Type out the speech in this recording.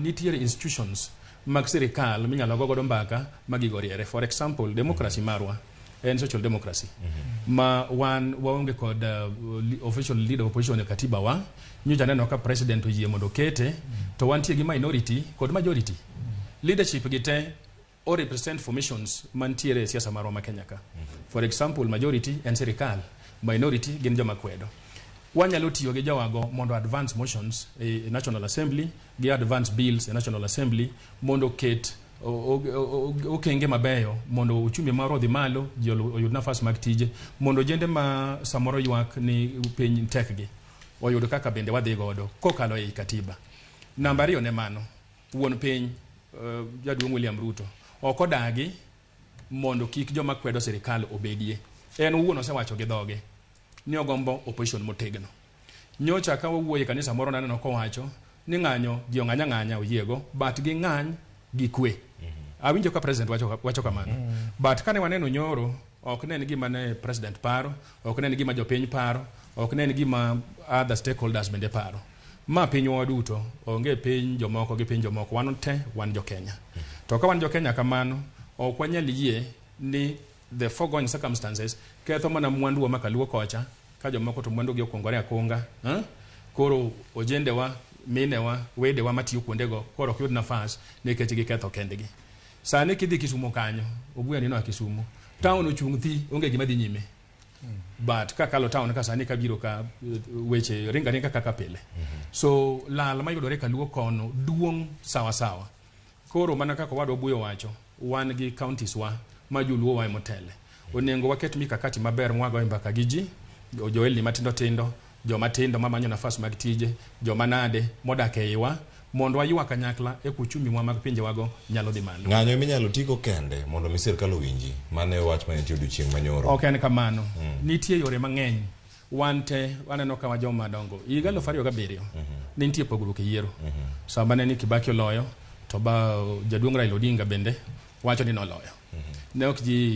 nitiere institutions mag sirikal minyalo gogo mbaka magigoriere. For example, democracy marwa and social democracy. Ma waonge kod official leader of opposition e katiba wa, nyocha neno ka president oyie mondo kete, to wantie gi minority kod majority. Leadership gite or represent formations mantiere siasa marwa ma Kenya ka. For example, majority en sirikal, minority gin joma kwedo. Wanyalo tiyo gi jawago mondo advance motions e National Assembly, gi advance bills e National Assembly mondo ket okenge mabeyo mondo uchumi maro dhi malo, ji oyud nafas mag tije, mondo jende ma samoro ywak ni piny tekgi oyud kaka bende wadhi godo kokalo e katiba. Namba 2 ne mano, wuon piny jaduong' William Ruto ok odagi mondo kik joma kwedo sirikal obedie. En wuon osewacho gi dhoge ni ogombo opposition motegno. Nyocha ka wuoye kanisa moro naneno kowacho ni ng'anyo ji ong'anya oyiego, but gi ng'any gi kwe. Awinjo ka president wacho kamano. But kane waneno nyoro, ok nen gima ne president paro, ok nen gima jopiny paro, ok nen gima other stakeholders bende paro. Ma pinywa duto, onge piny jomoko gi piny jomoko, wan te wan jo Kenya. To ka wan jo Kenya kamano, ok wanyal yie ni the foregoing circumstances ketho mana mwandu makaluo kocha, ka jomoko to mwandu gi okongore akonga, koro ojendewa, minewa, wedewa matiyo kuondego, koro ok yud nafas nikech giketho kendgi. Sani kidhi Kisumu kanyo, obuya nino Kisumu, town ochung' thi, onge gima dhi nyime. But kakalo town ka sani kabiro ka weche ringa kaka pile. So lal mayudore kaluo kono duong' sawa. Koro mana kaka wado buyo wacho, wan gi counties wa majuluo wa motele. Onengo waket mikakati maber mwago mbaka gi ji, joelni matindo, joma tindo mamanyo nafas mag tije, joma nade modak e iwa, mondo wayua kanyakla e kuchumi mwa mag pinje wago nyalo dhi malo. Ng'anyo minyalo tiko kende mondo mi sirkal owinji, mane wach mane tiyo chieng' manyoro. Ok en kamano. Nitie yore mang'eny. Wante waneno ka wajoma dongo. Higa 2007 ne nitie pogruok e yiero. Sama ne ni Kibaki oloyo, to ba jaduong' Raila Odinga bende wacho ni noloyo. Ne ok ji